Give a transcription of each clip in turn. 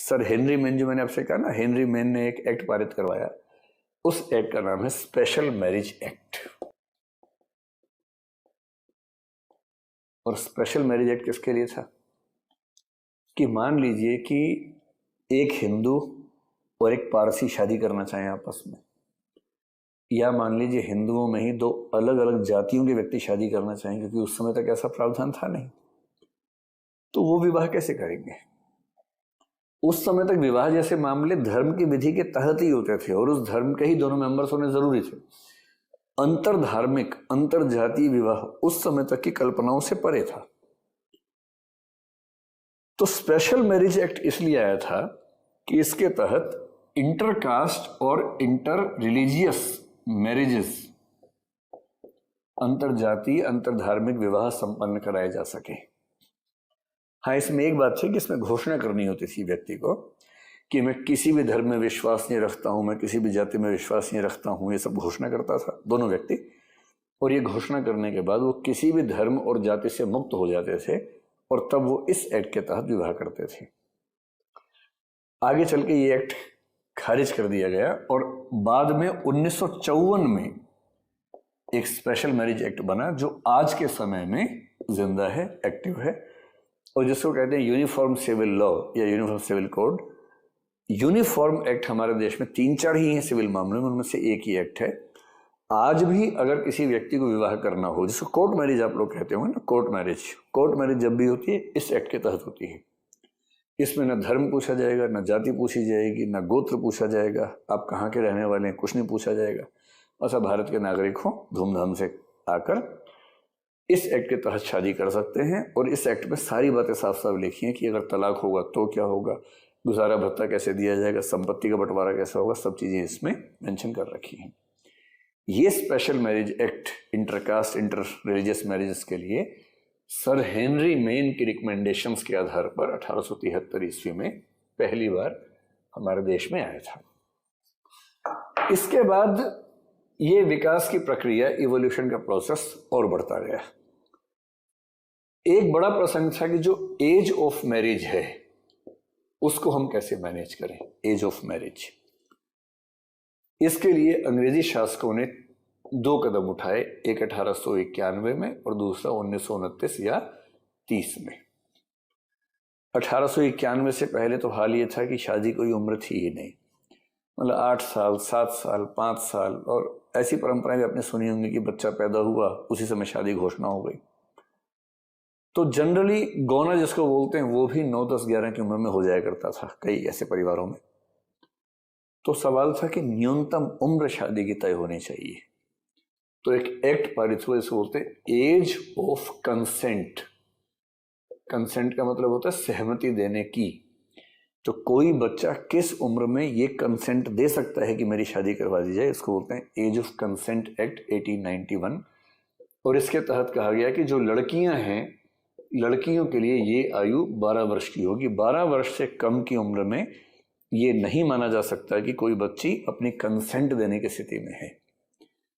Sir Henry main, जो मैंने आपसे कहा ना, हेनरी मेन ने एक एक्ट पारित करवाया, उस एक्ट का नाम है स्पेशल मैरिज एक्ट। और स्पेशल मैरिज एक्ट किसके लिए था कि मान लीजिए कि एक हिंदू और एक पारसी शादी करना चाहें आपस में, या मान लीजिए हिंदुओं में ही दो अलग अलग जातियों के व्यक्ति शादी करना चाहें, क्योंकि उस समय तक ऐसा प्रावधान था नहीं, तो वो विवाह कैसे करेंगे? उस समय तक विवाह जैसे मामले धर्म की विधि के तहत ही होते थे और उस धर्म के ही दोनों मेंबर्स होने जरूरी थे। अंतर धार्मिक अंतर जातीय विवाह उस समय तक की कल्पनाओं से परे था। तो स्पेशल मैरिज एक्ट इसलिए आया था कि इसके तहत इंटरकास्ट और इंटर रिलीजियस मैरिजेस, अंतर जातीय अंतर धार्मिक विवाह संपन्न कराए जा सके। हाँ, इसमें एक बात थी कि इसमें घोषणा करनी होती थी व्यक्ति को कि मैं किसी भी धर्म में विश्वास नहीं रखता हूं, मैं किसी भी जाति में विश्वास नहीं रखता हूं, ये सब घोषणा करता था दोनों व्यक्ति। और ये घोषणा करने के बाद वो किसी भी धर्म और जाति से मुक्त हो जाते थे और तब वो इस एक्ट के तहत विवाह करते थे। आगे चल के ये एक्ट खारिज कर दिया गया और बाद में 1954 में एक स्पेशल मैरिज एक्ट बना जो आज के समय में जिंदा है, एक्टिव है, और जिसको कहते हैं यूनिफॉर्म सिविल लॉ या uniform civil code. Uniform act हमारे देश में 3-4 ही हैं सिविल मामलों में, उनमें से एक ही एक्ट है। आज भी अगर किसी व्यक्ति को विवाह करना हो, जिसको कोर्ट मैरिज आप लोग कहते होंगे ना, कोर्ट मैरिज जब भी होती है इस एक्ट के तहत होती है। इसमें न धर्म पूछा जाएगा, न जाति पूछी जाएगी, न गोत्र पूछा जाएगा, आप कहाँ के रहने वाले हैं कुछ नहीं पूछा जाएगा, बस आप भारत के नागरिक हो, धूमधाम से आकर इस एक्ट के तहत शादी कर सकते हैं। और इस एक्ट में सारी बातें साफ साफ लिखी हैं कि अगर तलाक होगा तो क्या होगा, गुजारा भत्ता कैसे दिया जाएगा, संपत्ति का बंटवारा कैसे होगा, सब चीज़ें इसमें मेंशन कर रखी हैं। ये special marriage act intercaste inter religious marriages के लिए सर हेनरी मेन की रिकमेंडेशंस के आधार पर 1873 ईस्वी में पहली बार हमारे देश में आया था। इसके बाद ये विकास की प्रक्रिया, इवोल्यूशन का प्रोसेस और बढ़ता गया। एक बड़ा प्रसंग था कि जो एज ऑफ मैरिज है उसको हम कैसे मैनेज करें, एज ऑफ मैरिज। इसके लिए अंग्रेजी शासकों ने 2 कदम उठाए, एक 1891 में और दूसरा 1929 या 30 में। 1891 से पहले तो हाल ये था कि शादी कोई उम्र थी ही नहीं, मतलब 8 साल 7 साल 5 साल, और ऐसी परंपराएं भी आपने सुनी होंगी कि बच्चा पैदा हुआ उसी समय शादी घोषणा हो गई। तो जनरली गौना जिसको बोलते हैं वो भी 9, 10, 11 की उम्र में हो जाया करता था कई ऐसे परिवारों में। तो सवाल था कि न्यूनतम उम्र शादी की तय होनी चाहिए। तो एक एक्ट पारित हुआ, इसको बोलते हैं एज ऑफ कंसेंट। कंसेंट का मतलब होता है सहमति देने की। तो कोई बच्चा किस उम्र में ये कंसेंट दे सकता है कि मेरी शादी करवा दी जाए, इसको बोलते हैं एज ऑफ कंसेंट एक्ट 1891। और इसके तहत कहा गया कि जो लड़कियां हैं, लड़कियों के लिए ये आयु 12 वर्ष की होगी। 12 वर्ष से कम की उम्र में ये नहीं माना जा सकता कि कोई बच्ची अपनी कंसेंट देने की स्थिति में है।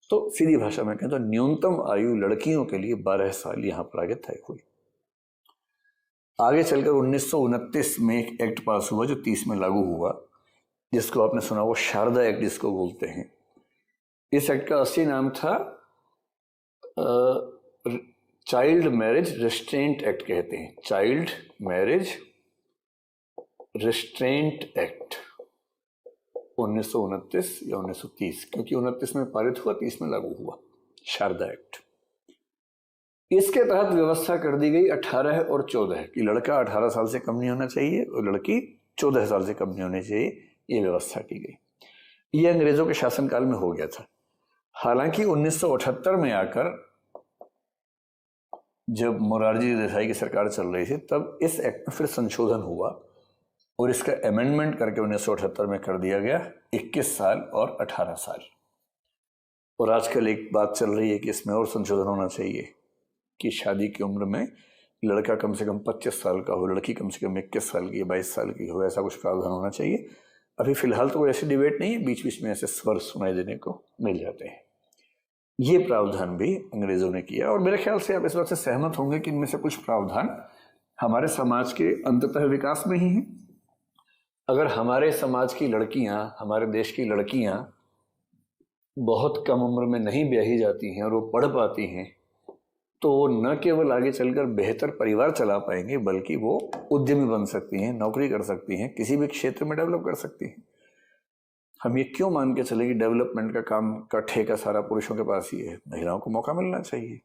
तो सीधी भाषा में कहें तो न्यूनतम आयु लड़कियों के लिए 12 साल यहां पर आगे तय हुई। आगे चलकर 1929 में एक एक्ट पास हुआ जो 30 में लागू हुआ, जिसको आपने सुना वो शारदा एक्ट जिसको बोलते हैं। इस एक्ट का असली नाम था चाइल्ड मैरिज रिस्ट्रेंट एक्ट कहते हैं, चाइल्ड मैरिज रिस्ट्रेंट एक्ट 1929 या 1930, क्योंकि 29 में पारित हुआ, 30 में लागू हुआ शारदा एक्ट। इसके तहत व्यवस्था कर दी गई 18 और 14 कि लड़का 18 साल से कम नहीं होना चाहिए और लड़की 14 साल से कम नहीं होनी चाहिए, ये व्यवस्था की गई। ये अंग्रेजों के शासनकाल में हो गया था। हालांकि 1978 में आकर जब मोरारजी देसाई की सरकार चल रही थी तब इस एक्ट में फिर संशोधन हुआ और इसका अमेंडमेंट करके 1978 में कर दिया गया 21 साल और 18 साल। और आजकल एक बात चल रही है कि इसमें और संशोधन होना चाहिए कि शादी की उम्र में लड़का कम से कम 25 साल का हो, लड़की कम से कम 21 साल की, 22 साल की हो, ऐसा कुछ प्रावधान होना चाहिए। अभी फिलहाल तो कोई ऐसी डिबेट नहीं है, बीच बीच में ऐसे स्वर सुनाई देने को मिल जाते हैं। ये प्रावधान भी अंग्रेजों ने किया और मेरे ख्याल से आप इस बात से सहमत होंगे कि इनमें से कुछ प्रावधान हमारे समाज के अंततः विकास में ही है अगर हमारे समाज की लड़कियां, हमारे देश की लड़कियां बहुत कम उम्र में नहीं ब्याही जाती हैं और वो पढ़ पाती हैं, तो न केवल आगे चलकर बेहतर परिवार चला पाएंगे, बल्कि वो उद्यमी बन सकती हैं, नौकरी कर सकती हैं, किसी भी क्षेत्र में डेवलप कर सकती हैं। हम ये क्यों मान के चले कि डेवलपमेंट का काम का ठेका सारा पुरुषों के पास ही है? महिलाओं को मौका मिलना चाहिए।